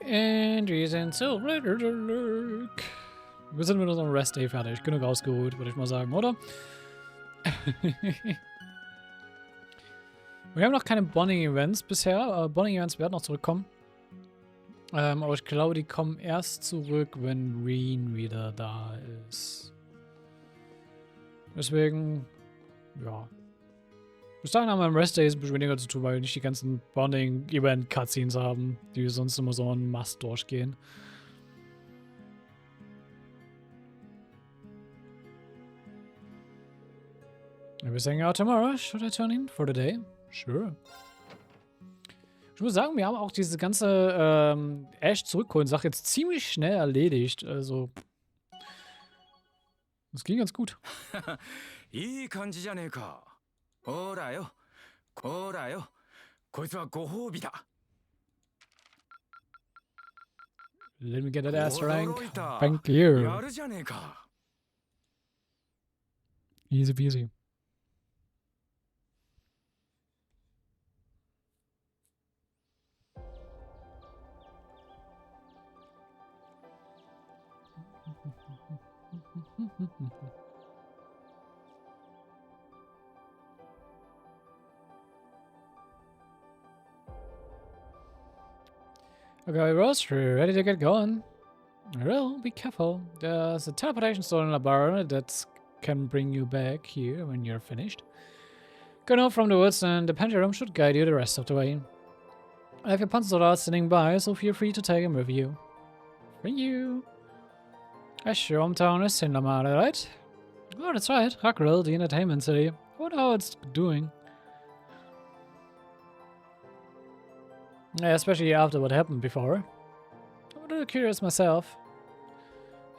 Und wir sind zurück. Wir sind mit unserem Rest Day fertig. Genug ausgeruht, würde ich mal sagen, oder? Wir haben noch keine Bonding-Events bisher. Bonding-Events werden noch zurückkommen. Aber ich glaube, die kommen erst zurück, wenn Rean wieder da ist. Deswegen, ja. Bis dahin haben wir im Rest Days ein bisschen weniger zu tun, weil wir nicht die ganzen Bonding-Event-Cutscenes haben, die sonst immer so en masse durchgehen. We're saying out tomorrow. Should I turn in for the day? Sure. Ich muss sagen, wir haben auch diese ganze Ash zurückholen Sache jetzt ziemlich schnell erledigt. Also, das ging ganz gut. いい感じじゃねえか。ほらよ。ほらよ。こいつはご褒美だ。Let me get that ass rank. Thank you. やるじゃねえか。Easy peasy. Okay, Rose, we're ready to get going. Well, be careful. There's a teleportation stone in Aber that can bring you back here when you're finished. Go north from the woods and the pendulum should guide you the rest of the way. I have your Panzer standing by, so feel free to take him with you. Thank you. Ash, your hometown is Sinlamada, right? Oh, that's right. Rockwell, the entertainment city. I wonder how it's doing. Yeah, especially after what happened before. I'm a little curious myself.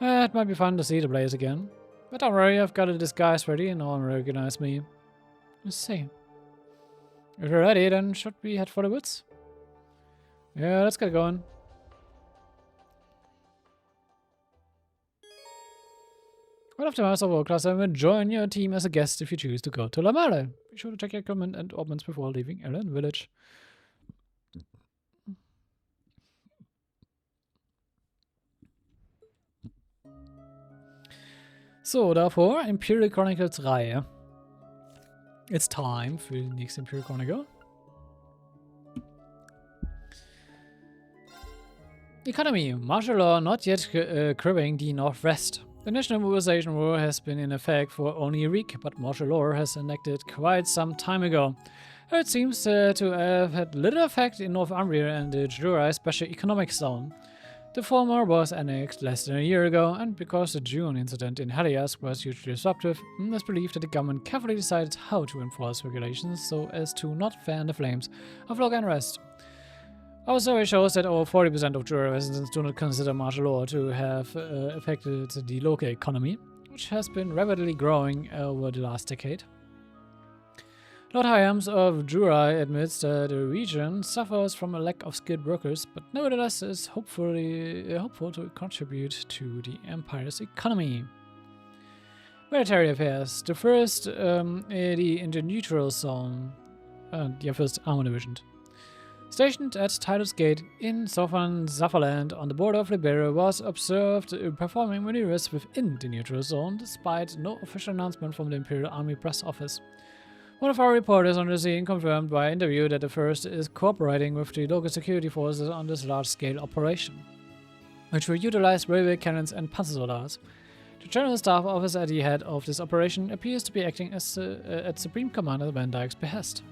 It might be fun to see the place again. But don't worry, I've got a disguise ready and no one will recognize me. Let's see. If we're ready, then should we head for the woods? Yeah, let's get going. One of the Master World Class will join your team as a guest if you choose to go to Lamare. Be sure to check your equipment and orbments before leaving Ellen Village. So, davor Imperial Chronicles 3. It's time für die nächste Imperial Chronicle. Economy. Martial law not yet curbing the Northwest. The National Mobilization War has been in effect for only a week, but martial law has enacted quite some time ago. It seems to have had little effect in Northumbria and the Jura Special Economic Zone. The former was annexed less than a year ago, and because the June incident in Helias was hugely disruptive, it's believed that the government carefully decided how to enforce regulations so as to not fan the flames of local unrest. Our survey shows that over 40% of Jura residents do not consider martial law to have affected the local economy, which has been rapidly growing over the last decade. Lord Hyams of Jura admits that the region suffers from a lack of skilled workers, but nevertheless is hopeful to contribute to the Empire's economy. Military affairs. The first in the neutral zone, the first armor division. Stationed at Tidal's Gate in southern Zaffaland on the border of Liberia, was observed performing maneuvers within the neutral zone despite no official announcement from the Imperial Army press office. One of our reporters on the scene confirmed by interview that the first is cooperating with the local security forces on this large-scale operation, which will utilize railway cannons and panzersoldaten. The General Staff Officer at the head of this operation appears to be acting as at Supreme Commander Van Dyke's behest.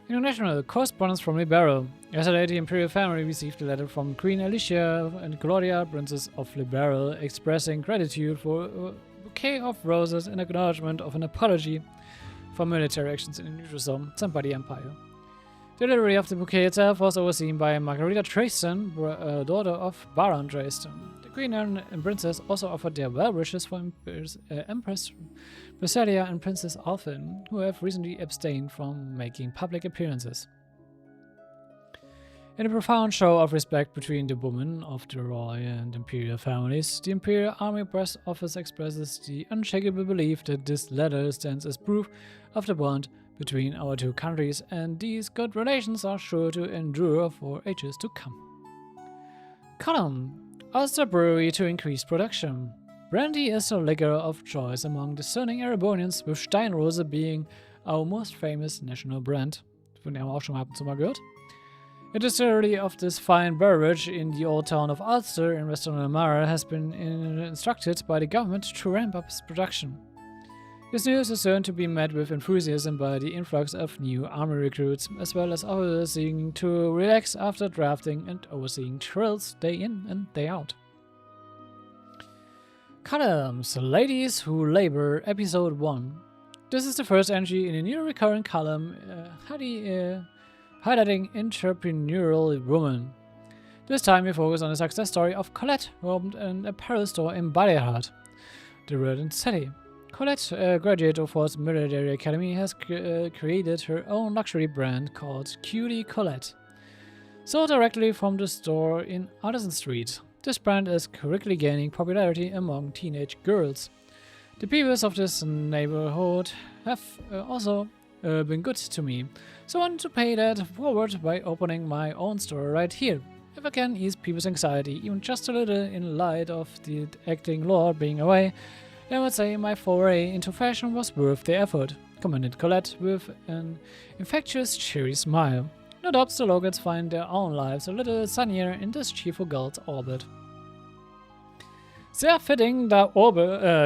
International correspondence from Libero. Yesterday, the Imperial family received a letter from Queen Alicia and Claudia, Princess of Libero, expressing gratitude for a bouquet of roses in acknowledgement of an apology for military actions in the neutral zone sent by the Empire. The delivery of the bouquet itself was overseen by Margarita Dresden, daughter of Baron Dresden. The Queen and Princess also offered their well wishes for Empress Berselia and Princess Alphin, who have recently abstained from making public appearances. In a profound show of respect between the women of the royal and imperial families, the Imperial Army Press Office expresses the unshakable belief that this letter stands as proof of the bond between our two countries, and these good relations are sure to endure for ages to come. Column. Ulster Brewery to increase production. Brandy is a liquor of choice among discerning Erebonians, with Steinrose being our most famous national brand. Von der haben wir auch schon ab und zu mal gehört. A distillery of this fine beverage in the old town of Ulster in western Elmira has been instructed by the government to ramp up its production. This news is certain to be met with enthusiasm by the influx of new army recruits, as well as others seeking to relax after drafting and overseeing drills day in and day out. Columns, Ladies Who Labor, Episode 1. This is the first entry in a new recurring column highlighting entrepreneurial women. This time we focus on the success story of Colette, who opened an apparel store in Ballarat, the Rean city. Colette, a graduate of Ford's Military Academy, has created her own luxury brand called Cutie Colette. Sold directly from the store in Addison Street, this brand is quickly gaining popularity among teenage girls. The people of this neighborhood have also been good to me, so I want to pay that forward by opening my own store right here. If I can ease people's anxiety even just a little in light of the acting law being away, I would say my foray into fashion was worth the effort, commented Colette with an infectious, cheery smile. No doubt the locals find their own lives a little sunnier in this cheerful girl's orbit. Sehr fitting, da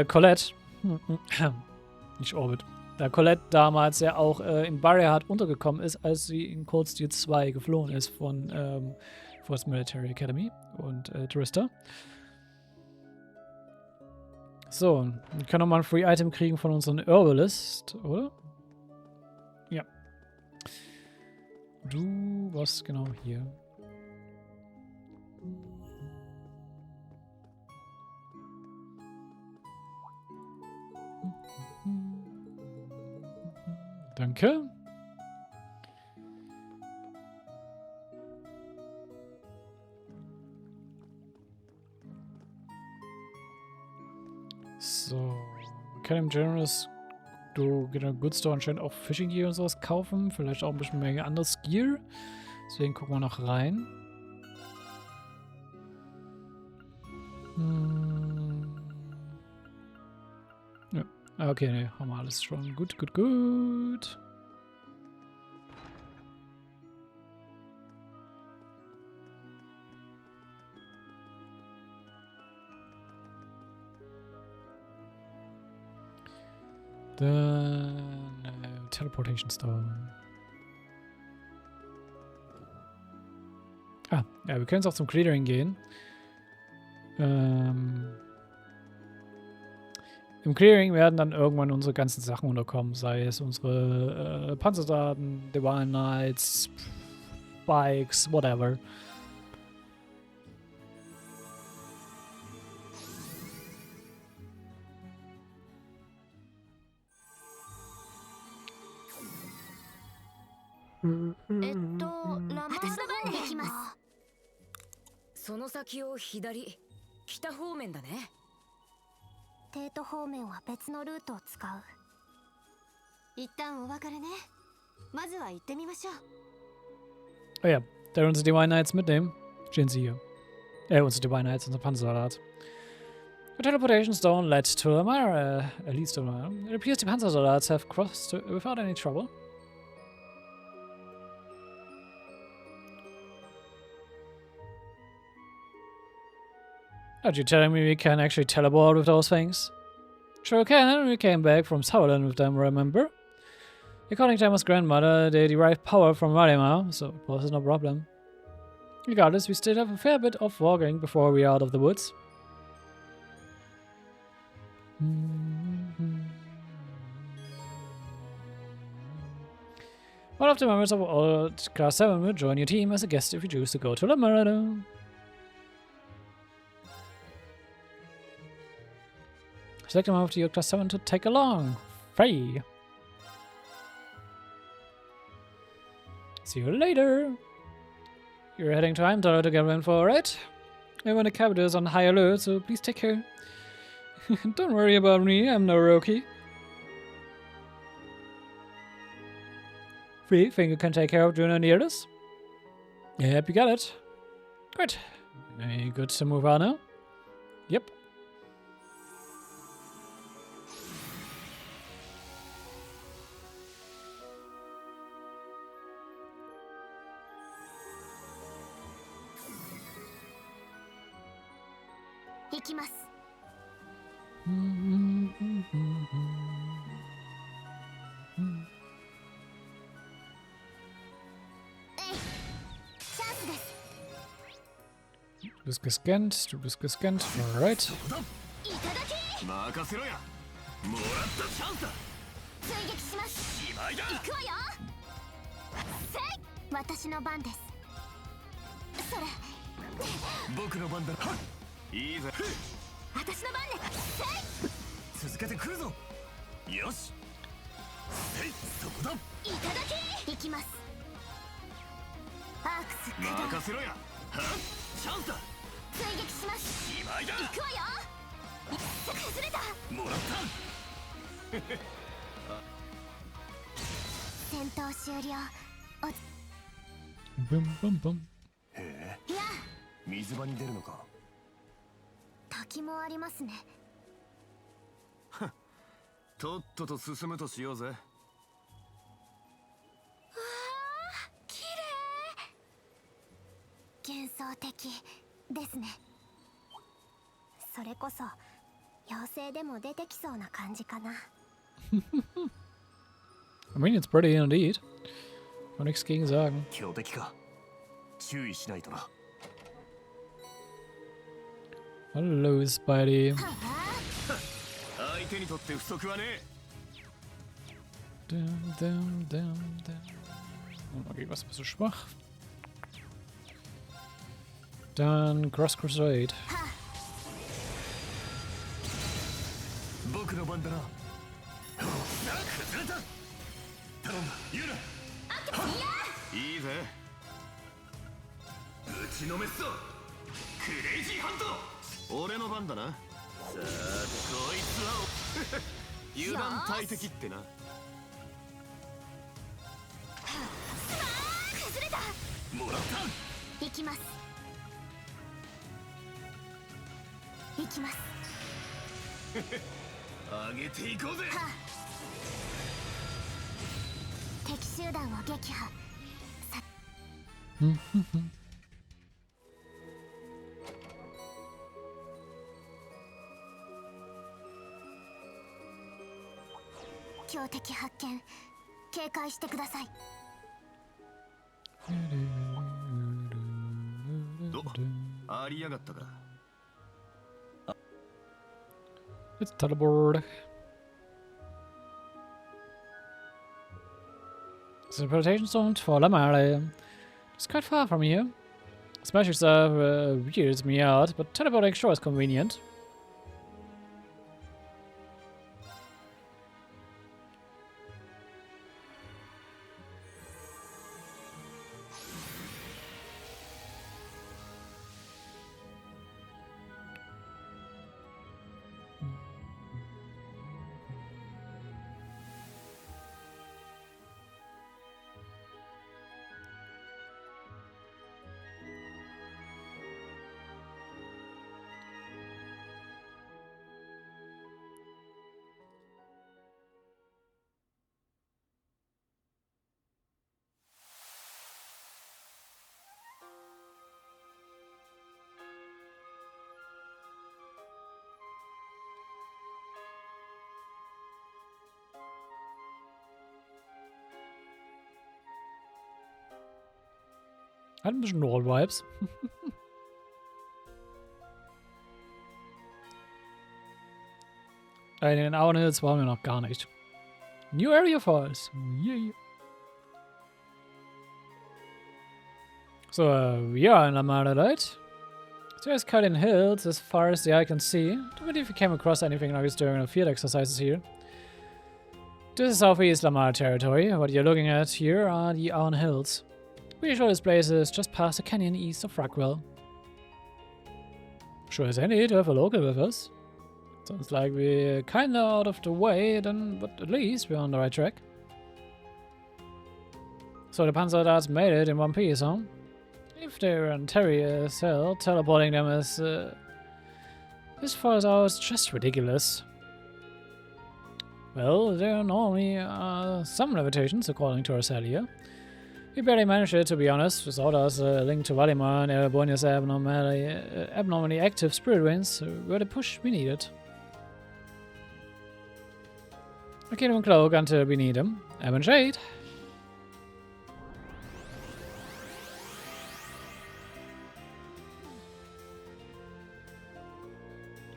Colette, nicht Orbit, da Colette damals ja auch in Ballarat untergekommen ist, als sie in Cold Steel 2 geflohen ist von Force Military Academy und Trista. So, wir können nochmal ein Free Item kriegen von unseren Herbalist, oder? Ja. Du, was genau hier? Danke. So, wir können im Generous Goods Store anscheinend auch Fishing Gear und sowas kaufen. Vielleicht auch ein bisschen mehr anderes Gear. Deswegen gucken wir noch rein. Ja, okay, ne, haben wir alles schon. Gut, gut, gut. Dann Teleportation Stone. Ah, ja, wir können jetzt auch zum Clearing gehen. Im Clearing werden dann irgendwann unsere ganzen Sachen unterkommen, sei es unsere Panzerdaten, Divine Knights, Bikes, whatever. Oh ja, da unsere Divine Knights mitnehmen, stehen sie hier. Unsere Divine Knights, unser Panzersoldat. The teleportation stone led to Amara, at least Amara. It appears the Panzersoldats have crossed without any trouble. Are you telling me we can actually teleport with those things? Sure can, we came back from Sutherland with them, remember? According to Emma's grandmother, they derived power from Valimar, so it was no problem. Regardless, we still have a fair bit of walking before we are out of the woods. One of the members of Old Class 7 will join your team as a guest if you choose to go to the Murder. Select a member of the Old Class 7 to take along. Free. See you later. You're heading to Heimdall to get info, right? Everyone in the capital is on high alert, so please take care. Don't worry about me, I'm no rookie. Free, think you can take care of Juna near this? Yep, you got it. Great. Any good to move on now? Yep. Du bist gescannt, du bist gescannt. Alright. 任せろや。もらったチャンスだ。追撃します。しまいだ。行くわよ。せい。私の番です。それ。僕の番だ。いいぜ。私の番です。せい。続けてくるぞ。よし。せい。そこだ。いただき。行きます。アークス下。任せろや。はっ。チャンスだ。追撃します。しまいだ。行くわよ。崩れた。もらった。戦闘終了。ブンブンブン。へえ。いや。水場に出るのか。滝もありますね。とっとと進むとしようぜ。わあ、綺麗。幻想的ですね。それこそ妖精でも出てきそうな感じかな。I mean, it's pretty indeed. Kann nichts gegen sagen. 強敵か。注意しないとな。Hello, Spidey. 相手にとって不足はねえ。Okay, was bist du schwach? Dann Cross Crusade. 僕の番だな。崩れた。頼む、言うな。いいぜ。打ちのめすぞ。クレイジーハント。俺の番だな。さあ、こいつは油断大敵ってな。崩れた。もらった。行きます。行きます。上げていこうぜ。敵集団を撃破。強敵発見。警戒してください。ありやがったか。It's teleport. It's a teleportation zone for Lamar. It's quite far from here. Smash itself weirds me out, but teleporting sure is convenient. Hat ein bisschen Roll-Vibes. In den Auenhills waren wir noch gar nicht. New Area Falls. Yeah. So, we are in Twilight. There's cutting hills as far as the eye can see. Don't believe we came across anything like this during the field exercises here. This is southeast Lamar territory. What you're looking at here are the Aon Hills. Pretty sure this place is just past the canyon east of Rockwell. Sure as any to have a local with us. Sounds like we're kinda out of the way then, but at least we're on the right track. So the Panzer Darts made it in one piece, huh? If they're on Terry cell, teleporting them as far as out is just ridiculous. Well, there are normally some limitations according to our cell here. We barely managed it, to be honest, without us linked to Valimar and Erebonia's abnormally active spirit winds were the push we needed. I can't even cloak until we need them. I'm in shade.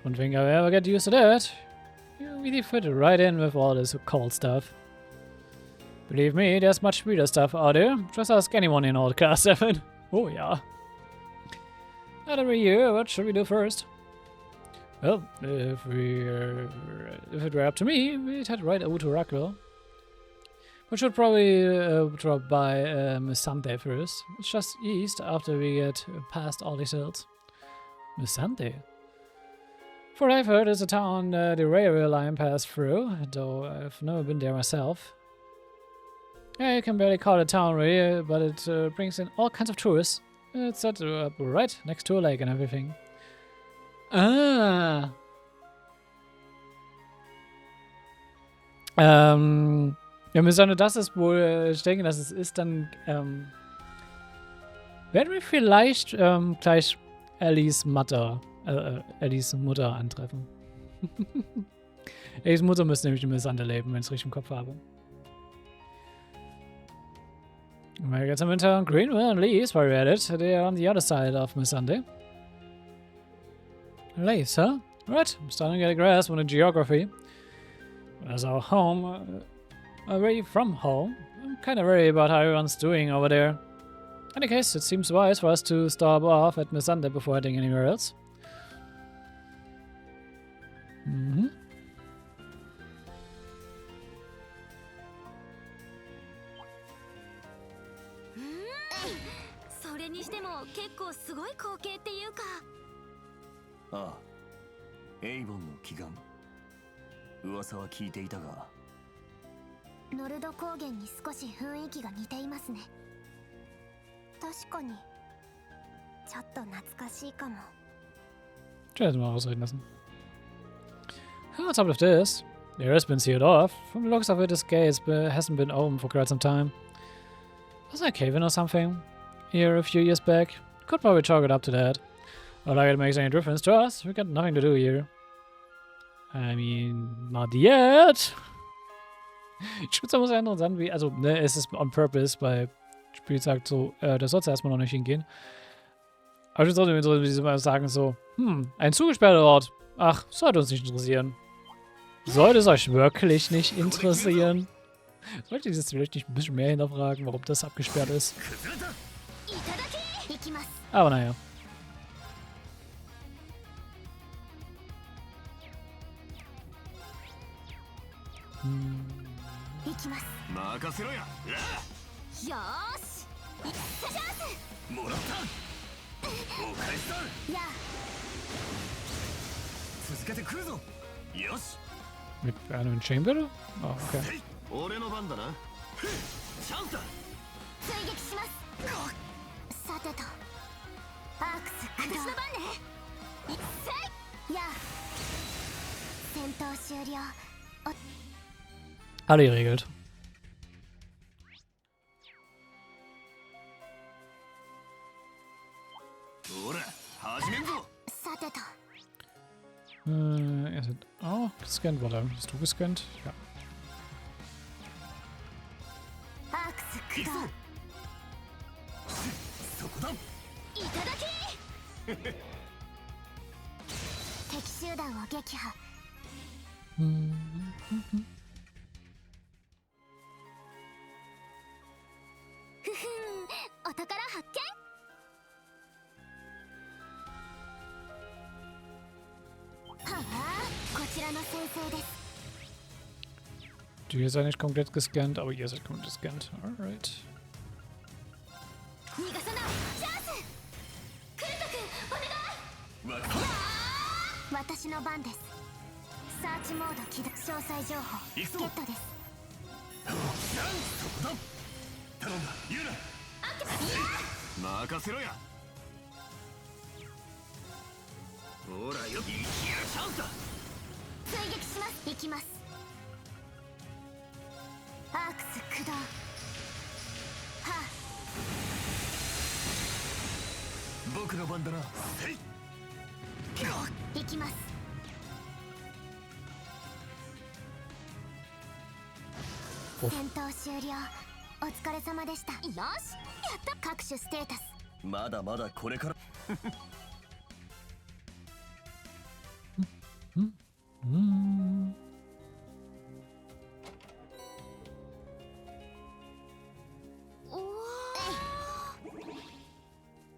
Don't think I'll ever get used to that. You really fit right in with all this cold stuff. Believe me, there's much sweeter stuff out there. Just ask anyone in old class 7. Oh yeah. Not every year, what should we do first? Well, if it were up to me, we'd head right over to Rockwell. We should probably drop by Milsante first. It's just east after we get past all these hills. Milsante? For what I've heard, it's a town the railway line passed through, though I've never been there myself. Yeah, you can barely call it a town really, but it brings in all kinds of tourists. It's set up right next to a lake and everything. Ah! Ja, Milsante, das ist wohl, ich denke, dass es ist, dann werden wir vielleicht gleich Ellies Mutter antreffen. Ellies Mutter müsste nämlich in Milsante leben, wenn ich es richtig im Kopf habe. We'll get some internal Greenville and leaves while we're at it. They're on the other side of Milsante. Leaves, huh? Right, I'm starting to get a grasp on the geography. As our home, away from home, I'm kind of worried about how everyone's doing over there. In any case, it seems wise for us to stop off at Milsante before heading anywhere else. Mm-hmm. それにしても結構すごい光景っていうか。ああ、エイボンの祈願。噂は聞いていたが。ノルド高原に少し雰囲気が似ていますね。確かにちょっと懐かしいかも。Try mal ausreden lassen. What's up with this? There has been sealed off. From the looks of it, this gate hasn't been open for quite some time. Was there a cave-in or something here a few years back? Could probably chalk it up to that. Not like it makes any difference to us. We got nothing to do here. I mean, not yet. Spitzer muss ja interessant wie, also, ne, es ist on purpose, weil das Spiel sagt so, das soll's erstmal noch nicht hingehen. Aber ich würde trotzdem so mal sagen so, ein zugesperrter Ort. Ach, sollte uns nicht interessieren. Sollte es euch wirklich nicht interessieren? Sollte ich das vielleicht nicht ein bisschen mehr hinterfragen, warum das abgesperrt ist? Aber naja. Mit einem Chamber? Oh, okay. Alle geregelt. Er ist auch gescannt. Warte, hast du gescannt? Ja. Die hier seid nicht komplett gescannt, aber ihr seid komplett gescannt. Alright. 任せろや。ほらよ、生きるチャンスだ。追撃します。行きます。アークス駆動。は僕の番だな。せい。行きます。戦闘終了。お疲れ様でした。よし、やった。各種ステータス。まだまだこれから。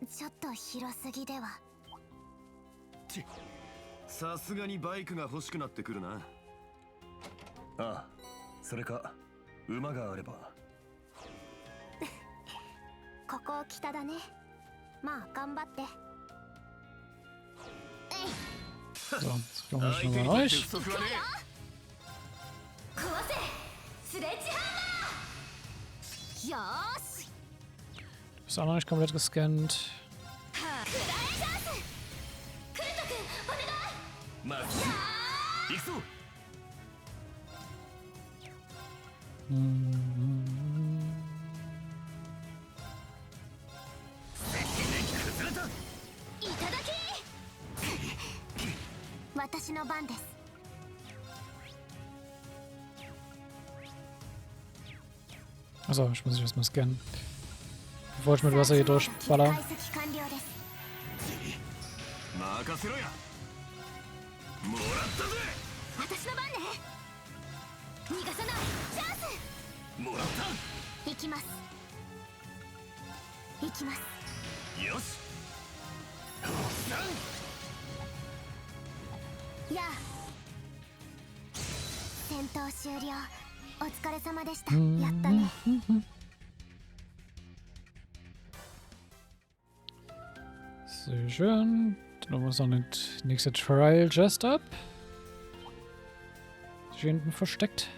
ちょっと広すぎでは。さすがにバイクが欲しくなってくるな。ああ、それか馬があれば。ここ北だね。まあ頑張って。So, jetzt kommen wir schon mal euch. 壊せスレッジハンマー。よーし。Ist auch noch nicht komplett gescannt. まあ、行くぞ。いただき。私の番です。Achso, ich muss erstmal scannen. Bevor ich mit Wasser hier durchballer. 任せろや。もらったぜ。私の番ね。逃がさない。チャンス。もらった。行きます。行きます。よし。やあ。戦闘終了。お疲れ様でした。やったね。Sehr schön. Dann haben wir uns noch eine nächste Trial just up. Ist hier hinten versteckt.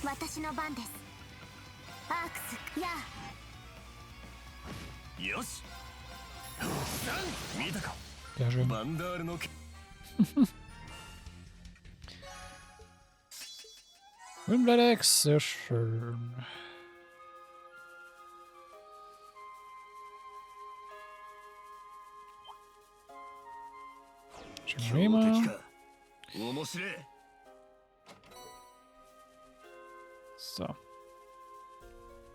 私の番です。アークス、やあ。よし。見たか。 Sehr schön. バンダールの Windbladex, sehr schön. Rema. So.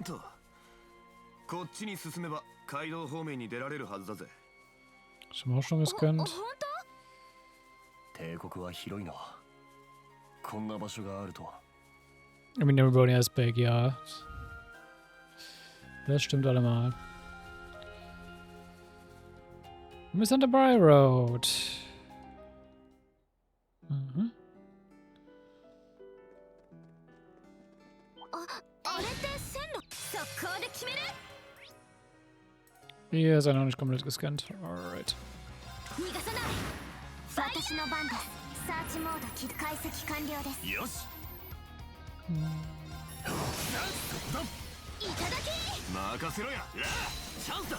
と、こっちに進めば街道方面に出られるはずだぜ。Schon mal schon gescannt. 帝国は広いな。こんな場所があるとは。I mean, everybody has big, ja. Das stimmt allemal. Milsante Road. Mhm. Hier ist er noch nicht komplett gescannt. Alright. 私の番です。サーチモード解析完了です。よし。いただき。任せろや。チャンスだ。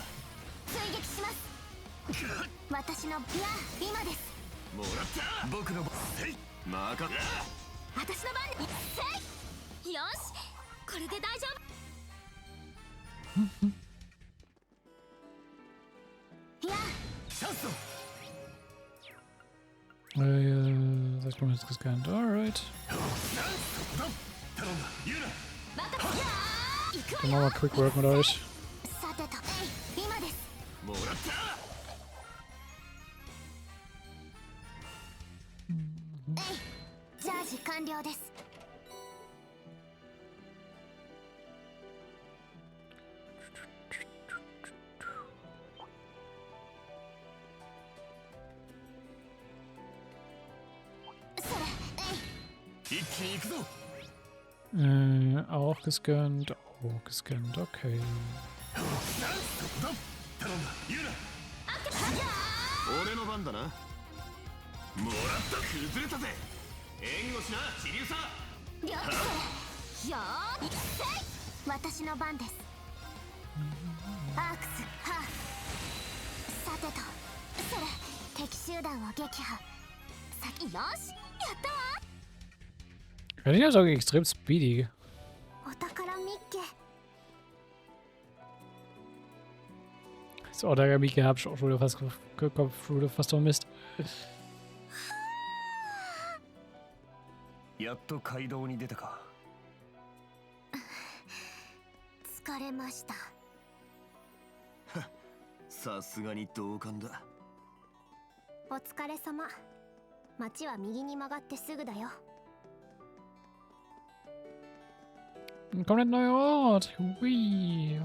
追撃します。私のいや今です。もらった。僕のせい。任せ。私の番です。せい。よし。これで大丈夫。いや。チャンスだ。Das kommt jetzt gescannt. Alright. Dann machen wir Quick Work mit euch. Auch gescannt, okay. 俺の番だな。もらった崩れたぜ。援護しな、支流さ。よーいせい私の番です。アークスハーさてとそれ敵集団を撃破先よしやったわ Ja, die ist auch extrem speedy. お宝ミッケ So, da Mika hab ich auch schon wieder fast vermisst. やっと街道に出たか。疲れました。さすがに同感だ。お疲れ様。町は右に曲がってすぐだよ。 Ein komplett neuer Ort. Hui.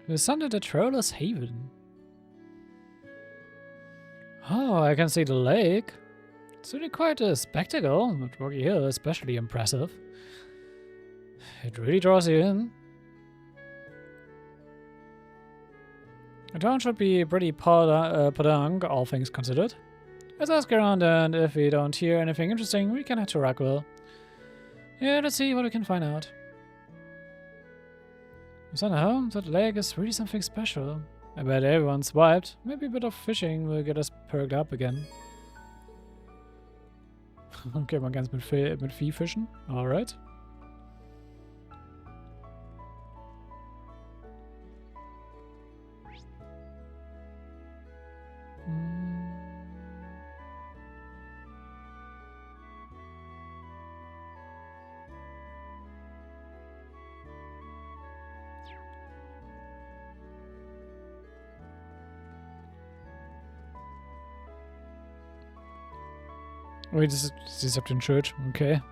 Milsante, the Troller's Haven. Oh, I can see the lake. It's really quite a spectacle, but Rocky Hill is especially impressive. It really draws you in. The town should be pretty podunk, all things considered. Let's ask around, and if we don't hear anything interesting, we can head to Rockwell. Yeah, let's see what we can find out. Somehow, that lake is really something special. I bet everyone's wiped. Maybe a bit of fishing will get us perked up again. Okay, man kann es mit Vieh fischen. Alright. Oh, das ist auf den Church. Okay.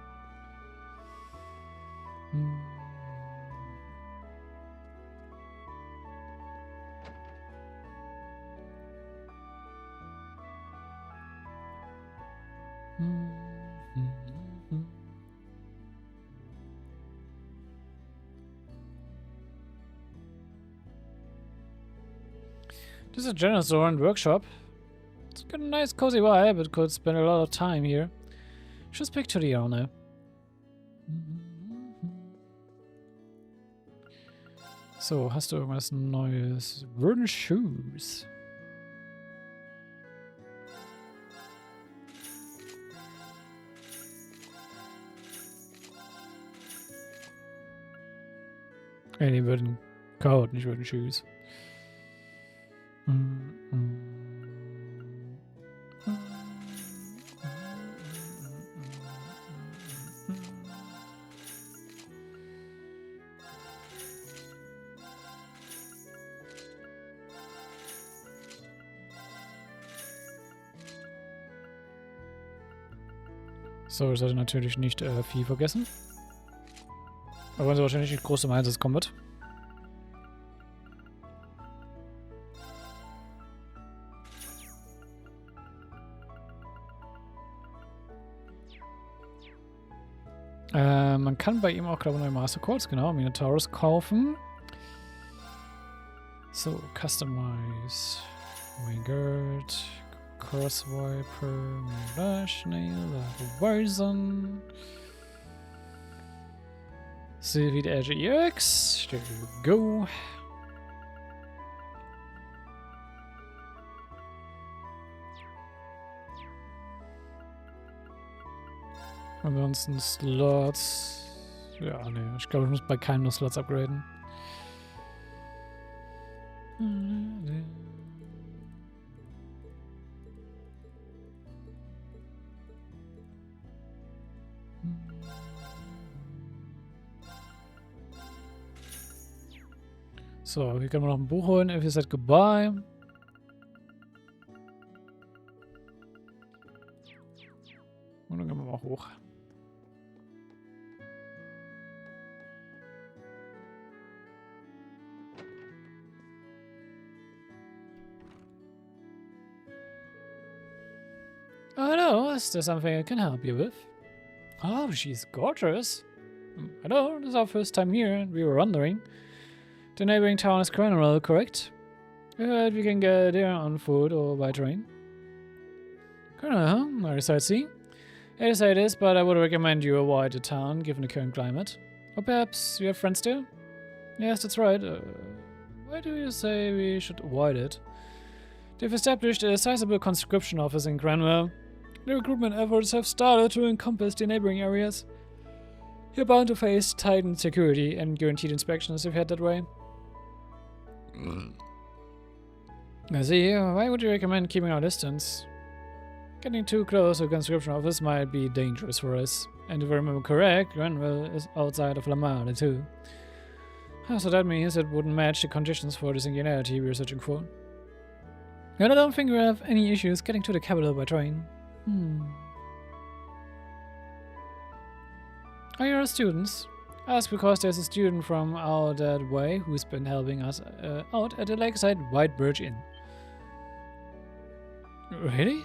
This is a general store and workshop. It's got a nice cozy vibe, but could spend a lot of time here. Should speak to the owner. So, hast du irgendwas Neues? Wooden Shoes. Nee, Wooden Coat, nicht Wooden Shoes. So, ich sollte natürlich nicht Vieh vergessen. Aber so wahrscheinlich nicht groß zum Einsatz kommen wird. Man kann bei ihm auch, glaube ich, neue Master Calls, genau, Minotaurus kaufen. So, Customize. Wingard. Crosswiper. Lash Nail. Horizon. Sylvie the Edge EX. There you go. Ansonsten Slots. Ja, ne, ich glaube, ich muss bei keinem nur Slots upgraden. So, hier können wir noch ein Buch holen. If you said goodbye. Und dann gehen wir mal hoch. Hello, is there something I can help you with? Oh, she's gorgeous. Hello, this is our first time here, and we were wondering. The neighboring town is Kanal, correct? We heard we can get there on foot or by train. Kanal, huh? Are you sightseeing? I hate to say this, but I would recommend you avoid the town, given the current climate. Or perhaps you have friends there? Yes, that's right. Why do you say we should avoid it? They've established a sizable conscription office in Granwell. The recruitment efforts have started to encompass the neighboring areas. You're bound to face tightened security and guaranteed inspections if you head that way. I see. Why would you recommend keeping our distance? Getting too close to a conscription office might be dangerous for us. And if I remember correct, Granville is outside of Lamar too. So that means it wouldn't match the conditions for the singularity we're searching for. And I don't think we have any issues getting to the capital by train. Are you our students? Ask because there's a student from out that way who's been helping us out at the lakeside White Birch Inn. Really?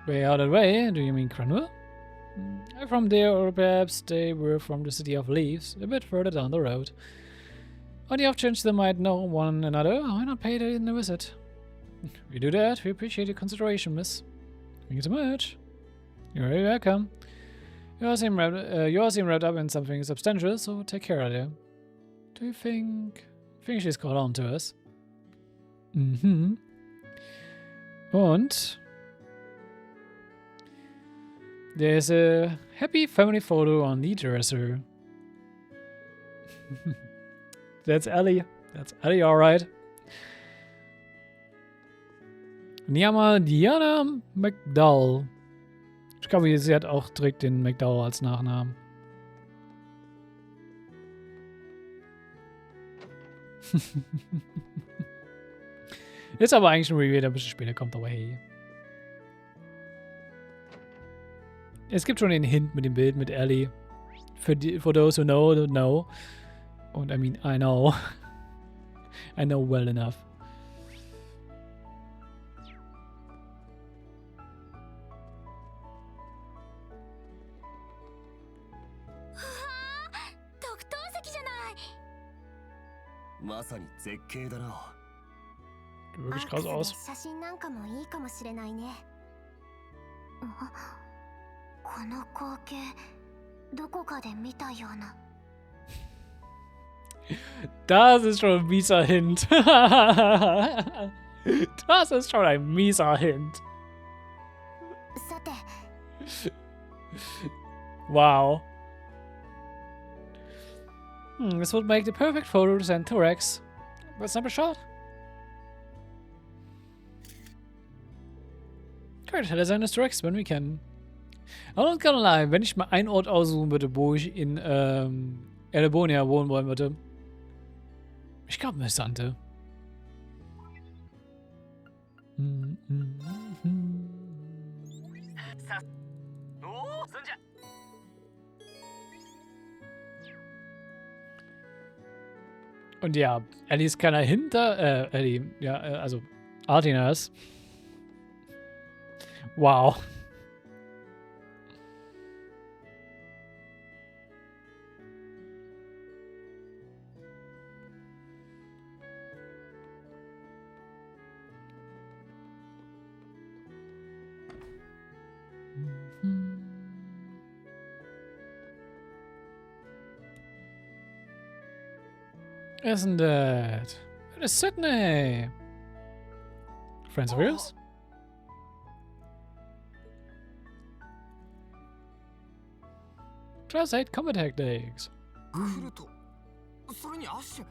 Way out that way? Do you mean Cranwell? From there, or perhaps they were from the City of Leaves, a bit further down the road. On the off chance they might know one another, why not pay them a visit? We do that. We appreciate your consideration, miss. Thank you so much. You're very welcome. You all seem wrapped up in something substantial, so take care of you. Do you think she's caught on to us? Und there's a happy family photo on the dresser. That's Ellie. That's Ellie, alright. Und hier haben wir Diana McDowell. Ich glaube, sie hat auch direkt den McDowell als Nachnamen. Ist aber eigentlich ein Review, der ein bisschen später kommt, aber hey. Es gibt schon den Hint mit dem Bild mit Ellie. For those who know, don't know. Und I mean, I know. I know well enough. Wirklich krass aus. Das ist schon ein mieser Hint. Das ist schon ein mieser Hint. Wow. This would make the perfect photo to send to Rex. Let's have a shot. Great, tell us to Rex when we can. I'm not gonna lie, wenn ich mal einen Ort aussuchen würde, wo ich in Elebonia wohnen wollen würde. Ich glaube Milsante. Und ja, Ellie ist keiner hinter, Ellie, ja, also Artinas. Wow. Isn't it? It is Sydney. Friends of yours? Class 8 combat tactics. それにアッシュ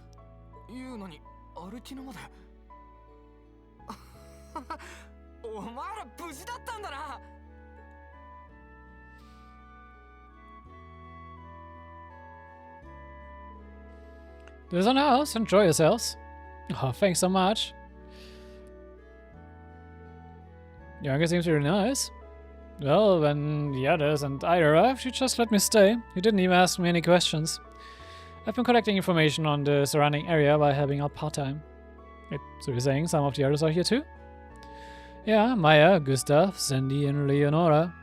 言うのにアルティナまでお前ら無事だったんだな There's an house. Enjoy yourselves. Oh, thanks so much. Younger seems really nice. Well, when the others and I arrived, you just let me stay. You didn't even ask me any questions. I've been collecting information on the surrounding area by helping out part-time. Wait, so you're saying some of the others are here too? Yeah, Maya, Gustav, Sandy, and Leonora.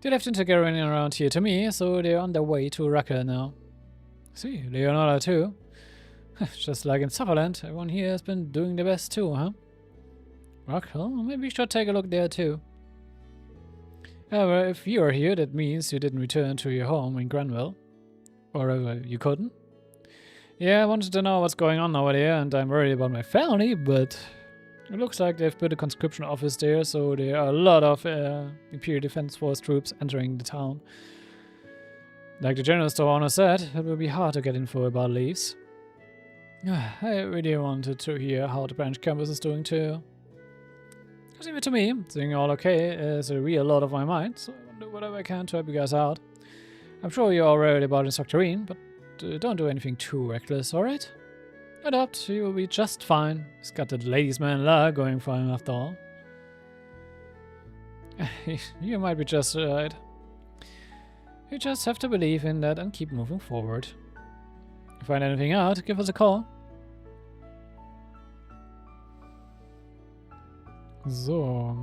They left interrogating around here to me, so they're on their way to Raqqa now. See, Leonora too. Just like in Sutherland, everyone here has been doing their best too, huh? Raqqa? Maybe we should take a look there too. However, if you are here, that means you didn't return to your home in Granville. Or you couldn't. Yeah, I wanted to know what's going on over there, and I'm worried about my family, but it looks like they've built a conscription office there, so there are a lot of Imperial Defense Force troops entering the town. Like the general store owner said, it will be hard to get info about leaves. I really wanted to hear how the branch campus is doing too. Just leave it to me. Doing all okay is a real lot of my mind, so I will do whatever I can to help you guys out. I'm sure you're already about Instructor Rean, but don't do anything too reckless, alright? Adopt, he will be just fine. He's got the ladies' man luck going for him after all. You might be just right. You just have to believe in that and keep moving forward. If you find anything out, give us a call. So.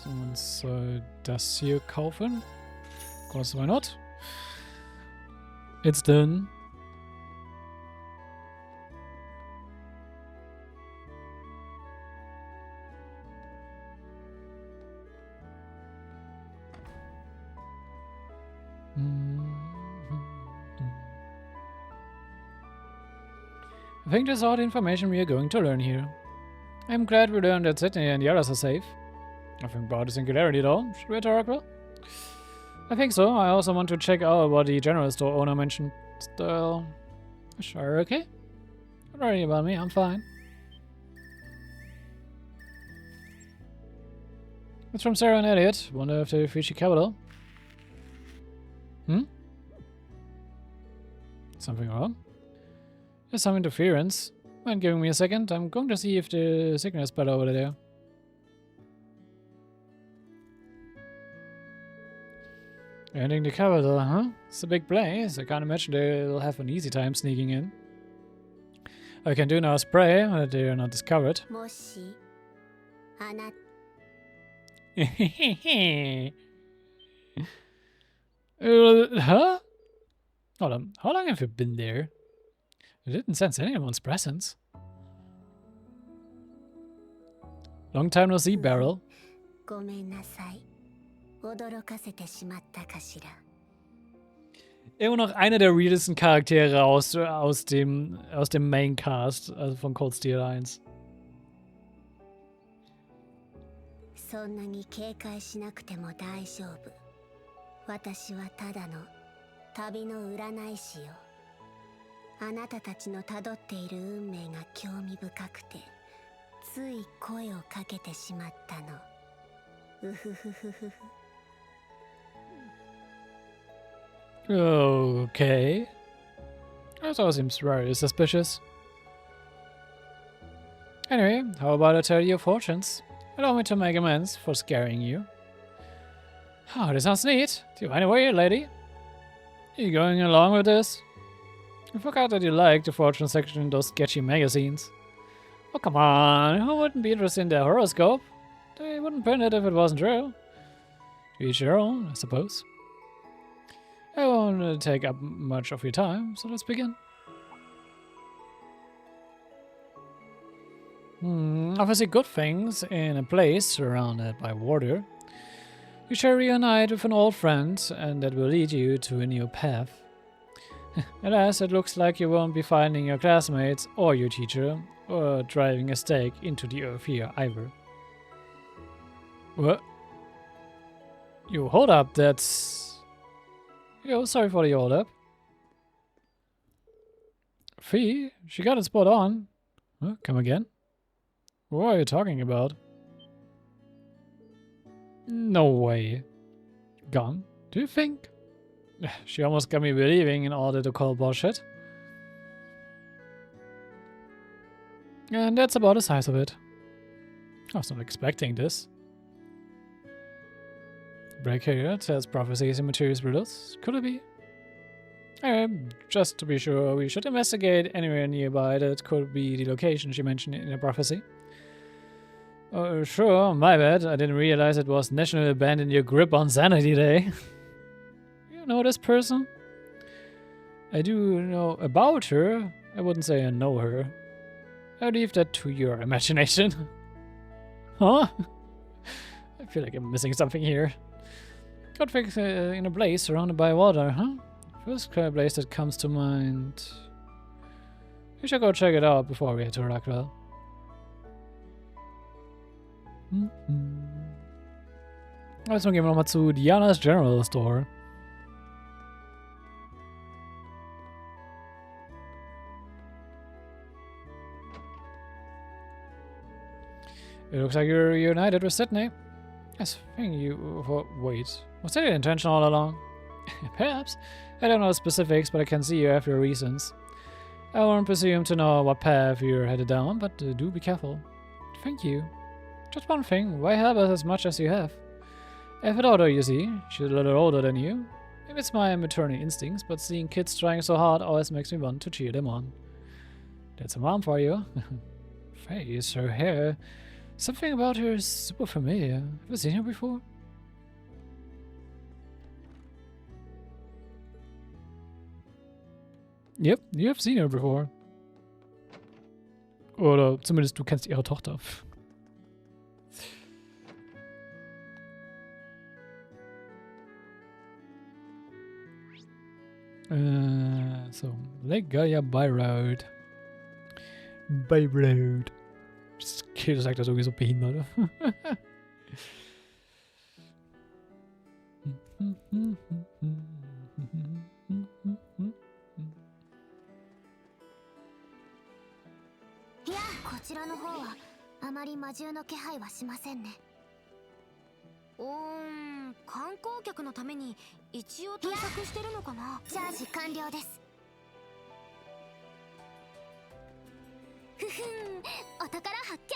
Und soll das hier kaufen? Of course, why not? It's done. I think that's all the information we are going to learn here. I'm glad we learned that Sydney and the others are safe. Nothing about the singularity though. Should we talk about? I think so. I also want to check out what the general store owner mentioned. Still, sure, okay? Don't worry about me, I'm fine. It's from Sarah and Elliot. Wonder if they've reached the capital. Something wrong? There's some interference. Mind giving me a second? I'm going to see if the signal is better over there. Entering the capital, huh? It's a big place. I can't imagine they'll have an easy time sneaking in. All I can do now is pray that they are not discovered. Huh? Hold on. How long have you been there? I didn't sense anyone's presence. Long time no see, Beryl. Immer noch einer der weirdesten Charaktere aus dem Maincast, also von Cold Steel 1. そんなに警戒しなくても大丈夫。私はただの旅の占い師よ。あなたたちのたどっている運命が興味深くて、つい声をかけてしまったの。うふふふふふ。Okay. That all seems very suspicious. Anyway, how about I tell you your fortunes? Allow me to make amends for scaring you. Oh, this sounds neat. Do you mind away, lady? Are you going along with this? I forgot that you liked the fortune section in those sketchy magazines. Oh, come on. Who wouldn't be interested in their horoscope? They wouldn't print it if it wasn't true. To each their own, I suppose. I won't take up much of your time, so let's begin. Obviously good things in a place surrounded by water. You shall reunite with an old friend, and that will lead you to a new path. Alas, it looks like you won't be finding your classmates or your teacher, or driving a stake into the earth here either. What? You hold up, that's... Yo, sorry for the hold up. Fee, she got it spot on. Huh? Come again? What are you talking about? No way. Gone? Do you think? She almost got me believing in order to call bullshit. And that's about the size of it. I was not expecting this. Break here says prophecies and materials riddles. Could it be? Anyway, just to be sure, we should investigate anywhere nearby that could be the location she mentioned in the prophecy. Oh, sure, my bad. I didn't realize it was National Abandon Your Grip on Sanity Day. You know this person? I do know about her. I wouldn't say I know her. I'll leave that to your imagination. Huh? I feel like I'm missing something here. Got fixed in a blaze surrounded by water, huh? First kind of place that comes to mind. We should go check it out before we head to Rockwell. Jetzt gehen wir nochmal zu Diana's General Store. It looks like you're united with Sydney. Yes, thank you for... Wait, was that your intention all along? Perhaps. I don't know the specifics, but I can see you have your reasons. I won't presume to know what path you're headed down, but do be careful. Thank you. Just one thing, why help us as much as you have? I have a daughter, you see. She's a little older than you. Maybe it's my maternal instincts, but seeing kids trying so hard always makes me want to cheer them on. That's a mom for you. Face, her hair. Something about her is super familiar. Have you seen her before? Yep, you have seen her before. Oder zumindest du kennst ihre Tochter. So, Lake Gaia by road. By road. Das Kind sagt das irgendwie so behindert.いや、こちらの方はあまり魔獣の気配はしませんね。観光客のために一応対策してるのかな。チャージ完了です。ふふん、お宝発見。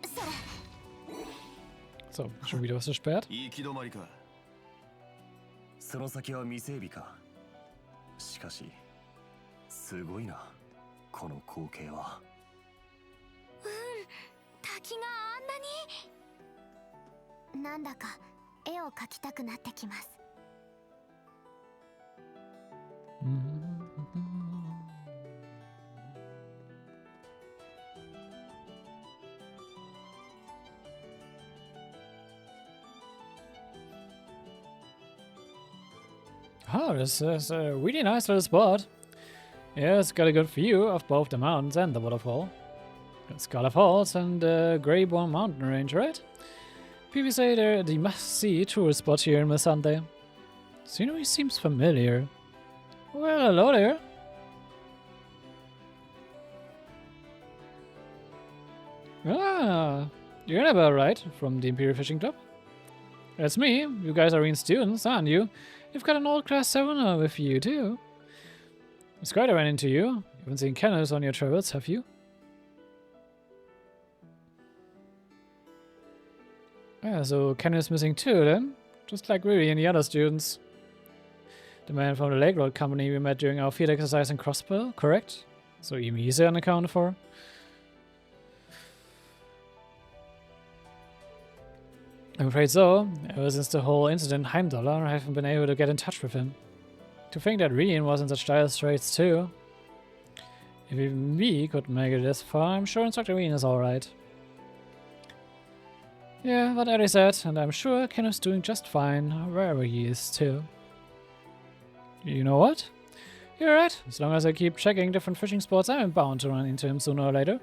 それ。So, schon wieder was zu spät? 行き止まりか。その先は未整備か。しかし、すごいな、この光景は。滝があんなに。なんだか絵を描きたくなってきます。Oh, this is a really nice little spot. Yeah, it's got a good view of both the mountains and the waterfall. It's Scarlet Falls and the Greyborn mountain range, right? People say they're the must-see tourist spot here in Milsante. Scenery seems familiar. Well, hello there. Ah, you're Annabelle, right? From the Imperial Fishing Club? That's me. You guys are Rean students, aren't you? You've got an old class 7er with you, too. It's great I ran into you. You haven't seen Kanal on your travels, have you? Yeah, so Kanal's missing too, then. Just like Riri and the other students. The man from the Lake Road company we met during our field exercise in Crossbow, correct? So even he's unaccounted for. I'm afraid so. Ever since the whole incident in Heimdallr, I haven't been able to get in touch with him. To think that Rean was in such dire straits too. If even we could make it this far, I'm sure Instructor Rean is alright. Yeah, what Ellie said, and I'm sure Kenno's doing just fine, wherever he is too. You know what? You're right. As long as I keep checking different fishing spots, I'm bound to run into him sooner or later.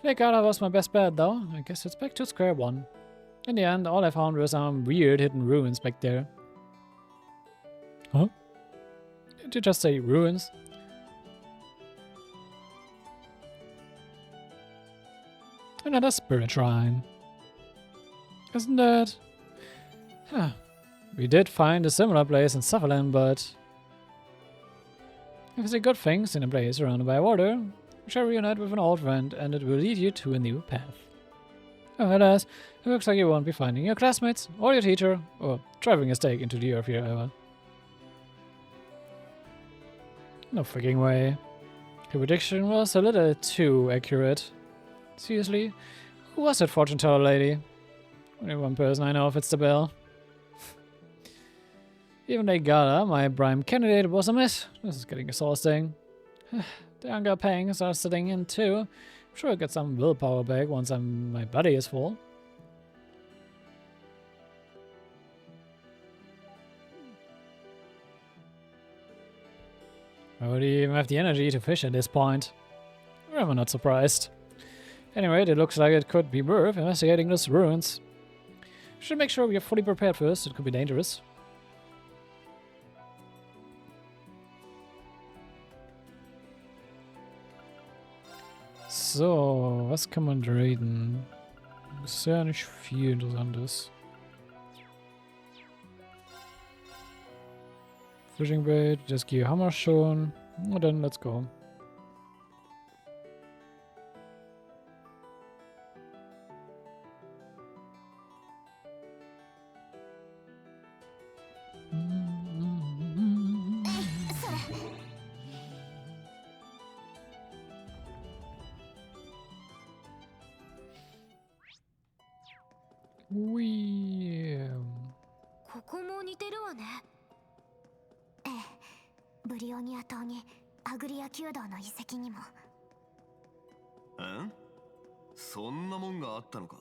Lake Gaia was my best bet though. I guess it's back to square one. In the end, all I found were some weird hidden ruins back there. Huh? Did you just say ruins? Another spirit shrine. Isn't that... Huh. We did find a similar place in Sutherland, but if you see good things in a place surrounded by water, you shall reunite with an old friend, and it will lead you to a new path. Alas, it looks like you won't be finding your classmates, or your teacher, or driving a stake into the earth here ever. No freaking way. Your prediction was a little too accurate. Seriously? Who was that fortune teller lady? Only one person I know fits the bill. Even they got her, my prime candidate, was a miss. This is getting exhausting. The hunger pangs are setting in too. I'm sure I'll get some willpower back once my body is full. I would even have the energy to fish at this point. I'm not surprised. Anyway, it looks like it could be worth investigating those ruins. Should make sure we are fully prepared first, it could be dangerous. So, was kann man traden? Ist ja nicht viel Interessantes. Fishing bait, das Gear haben wir schon. Na dann, let's go.そんなもんがあったのか。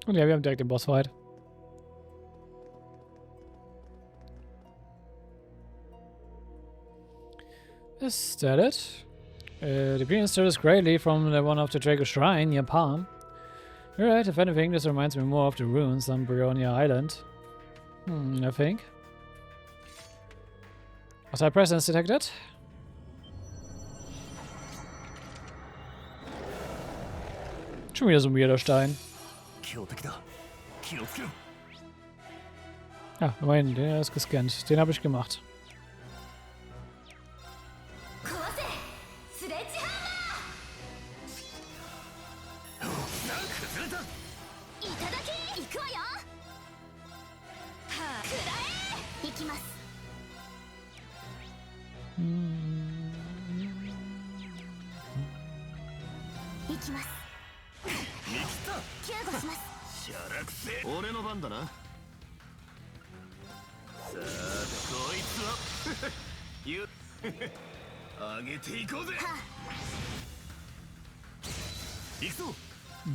Und ja, wir haben direkt den Bossfight. Is that it? The appearance differs greatly from the one of the Draco Shrine near Palm. You're right, if anything, this reminds me more of the ruins on Brionia Island. I think. Outside presence detected. Schon wieder so ein weirder Stein. Ja, immerhin, der ist gescannt. Den habe ich gemacht.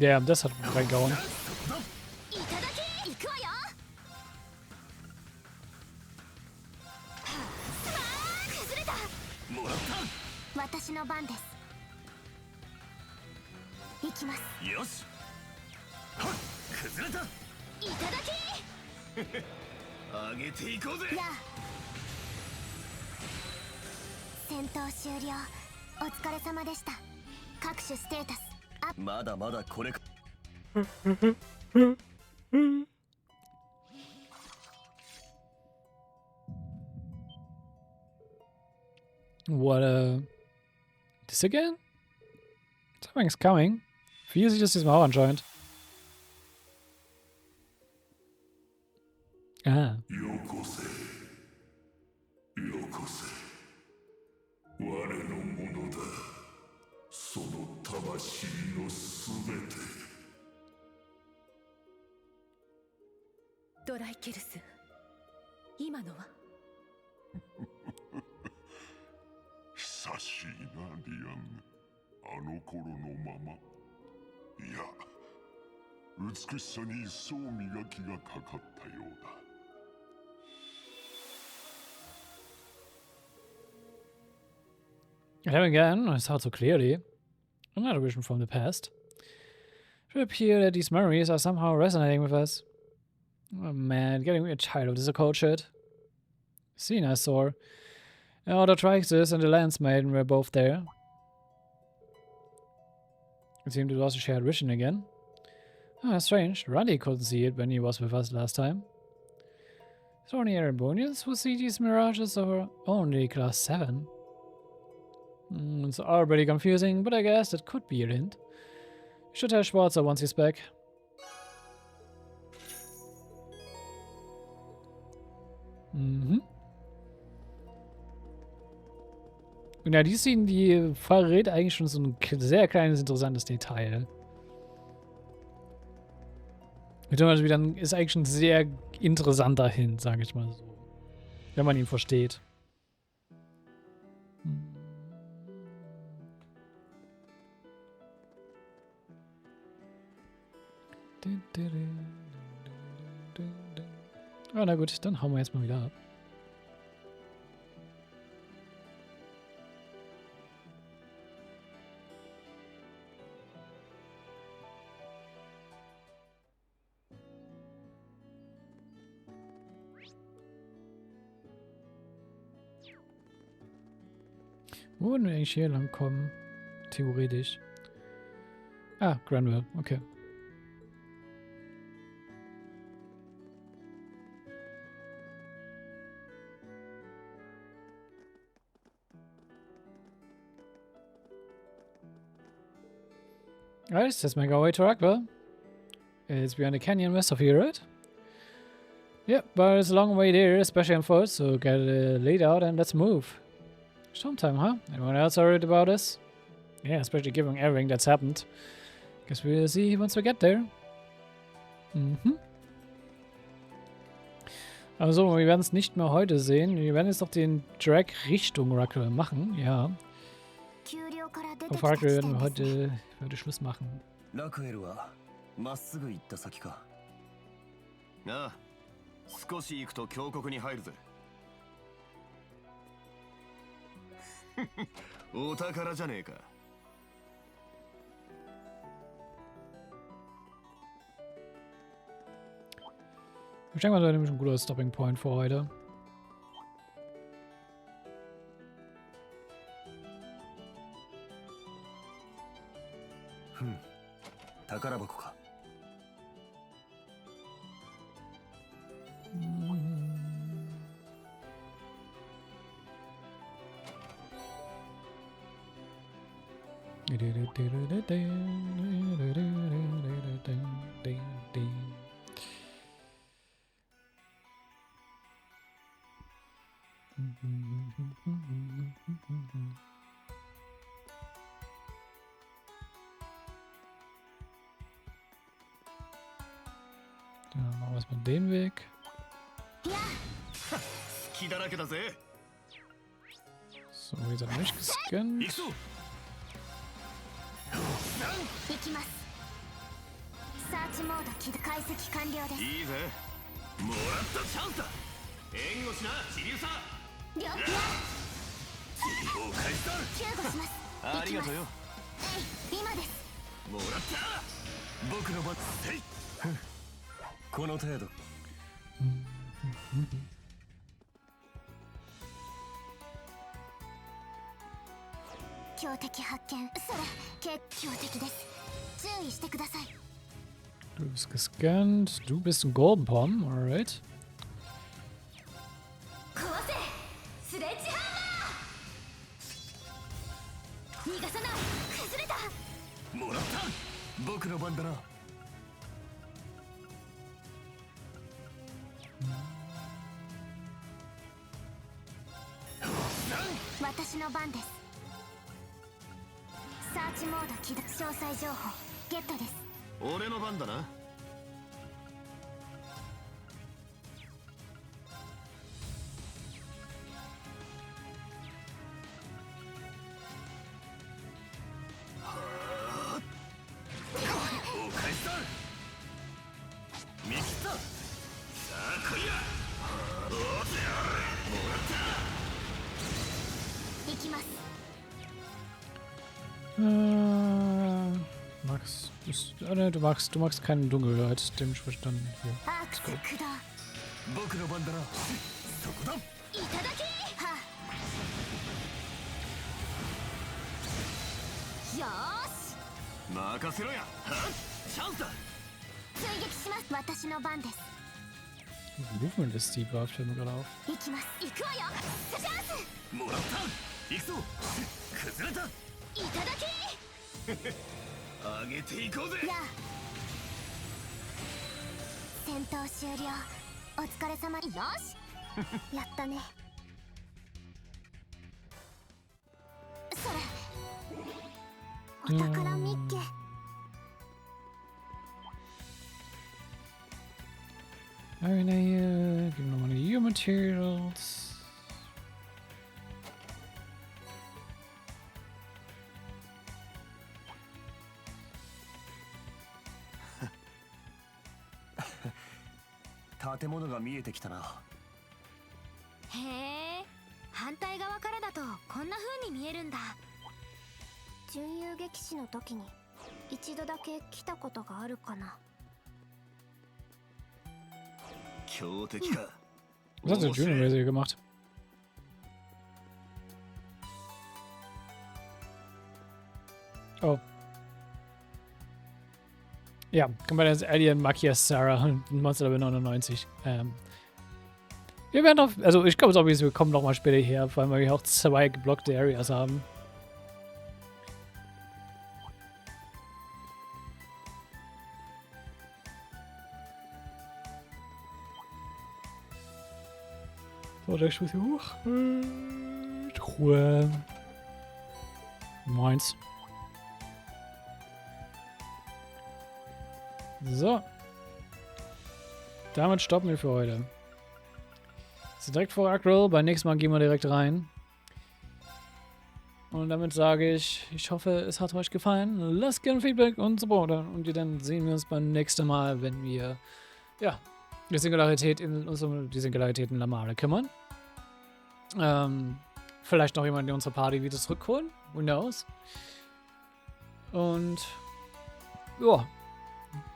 Damn, das hat reingehauen. What, this again? Something's coming. Wie sieht das diesmal auch anscheinend? Ah.久しいな、リアン。あの頃のまま。いや、美しさに一層磨きがかかったようだ。And again, I saw it so clearly. Another vision from the past. It would appear that these memories are somehow resonating with us. Oh man, getting me tired of this occult shit. Scene I saw. Oh, the Trixis and the Lance Maiden were both there. It seemed it was a shared vision again. Ah, strange. Randy couldn't see it when he was with us last time. Is only Erebonians who see these mirages, or only class 7? It's already confusing, but I guess that could be a hint. You should tell Schwarzer once he's back. Mhm. Und ja, die Szene, die verrät eigentlich schon so ein sehr kleines, interessantes Detail. Zum Beispiel dann ist eigentlich ein sehr interessanter Hint, sage ich mal so. Wenn man ihn versteht. Ah, na gut, dann hauen wir jetzt mal wieder ab. Wo würden wir eigentlich hier lang kommen? Theoretisch. Ah, Granville, okay. Alright, let's make our way to Rockville. It's beyond the canyon west of here, right? Yep, but it's a long way there, especially on foot, so get laid out and let's move. Stormtime, huh? Anyone else worried about this? Yeah, especially given everything that's happened. Guess we'll see once we get there. Mhm. Also, wir werden es nicht mehr heute sehen. Wir werden jetzt noch den Drag Richtung Rockville machen, ja. Auf Rockville werden wir heute Schluss machen. Ich denke mal, das ist nämlich ein guter Stopping Point für heute. Dann machen wir erstmal den Weg. So, hier sind wir nicht gescannt. Du bist gescannt. Du bist ein Golden Palm, alright. Max. Du magst keine Dunkelheit, dementsprechend dann hier. アークス駆動僕の番だな。そこだ。いただきはよーし任せろや。はっ、チャンスだ。追撃します私の番です Movement ist die Waffe, fällt mir gerade auf. 行きます行くわよチャンスもらった。行くぞ。崩れた。いただき上げていこうぜ。やあ戦闘終了お疲れ様よしやったねそれお宝ミッケ Einer hier, gib mir nochmal die Materials. Tate 建物が見えてきたな。へえ反対側からだとこんな風に見えるんだ準遊撃士の時に一度だけ来たことがあるかな 強敵か。 Was hat der Junior hier gemacht? Oh. Ja, kommen wir jetzt Alien, Makia, Sarah und Monster Level 99. Wir werden auf, also ich glaube, wir kommen noch mal später her, vor allem weil wir auch 2 geblockte Areas haben. So, der Schuss hier hoch. Ruhe. Meins. So. Damit stoppen wir für heute. So, direkt vor Ackroll. Beim nächsten Mal gehen wir direkt rein. Und damit sage ich, ich hoffe, es hat euch gefallen. Lasst gerne Feedback und Support. Und dann sehen wir uns beim nächsten Mal, wenn wir, ja, die Singularität in Lamare kümmern. Vielleicht noch jemand in unserer Party wieder zurückholen. Who knows? Und ja,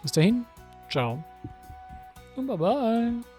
bis dahin. Ciao. Und bye bye.